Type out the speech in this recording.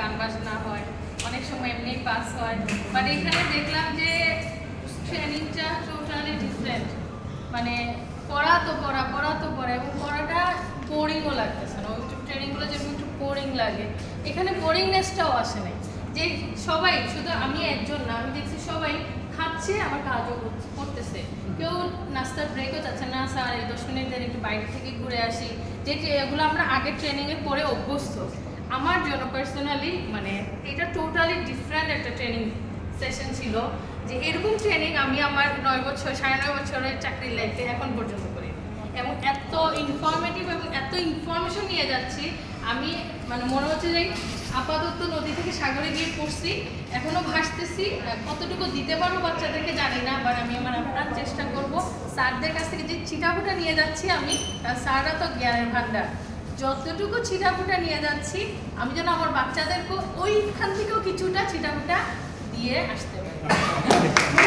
গান বাজনা হয়, অনেক সময় এমনি পাস হয়। বাট এখানে দেখলাম যে ট্রেনিংটা টোটালি ডিফারেন্ট। মানে পড়া তো পড়া এবং পড়াটা বোরিংও লাগতেছে না। ওই ট্রেনিংগুলো যেরকম একটু বোরিং লাগে, এখানে বোরিংনেসটাও আসে নাই। যে সবাই, শুধু আমি একজন না, আমি দেখছি সবাই খাচ্ছে, আমার কাজও করতেছে। কেউ নাস্তার ব্রেকও যাচ্ছে না, স্যার এই 10 মিনিট দেন একটু বাইরে থেকে ঘুরে আসি, যে এগুলো আমরা আগে ট্রেনিংয়ে করে অভ্যস্ত। আমার জন্য পার্সোনালি মানে এটা টোটালি ডিফারেন্ট একটা ট্রেনিং সেশন ছিল। যে এরকম ট্রেনিং আমি আমার 9 বছর 9.5 বছরের চাকরির লাইফে এখন পর্যন্ত করি, এবং এত ইনফরমেটিভ এবং এত ইনফরমেশন নিয়ে যাচ্ছি। আমি মানে মনে হচ্ছে যে আপাতত নদী থেকে সাগরে গিয়ে পড়ছি, এখনো ভাসতেছি। কতটুকু দিতে পারবো বাচ্চাদেরকে জানি না, বাট আমি আমার আপ্রাণ চেষ্টা করব। স্যারদের কাছ থেকে যে ছিটাফোঁটা নিয়ে যাচ্ছি আমি, স্যাররা তো জ্ঞানের ভান্ডার, যতটুকু ছিটাফোঁটা নিয়ে যাচ্ছি আমি যেন আমার বাচ্চাদেরকে ওইখান থেকেও কিছুটা ছিটাফোঁটা দিয়ে আসতে পারি।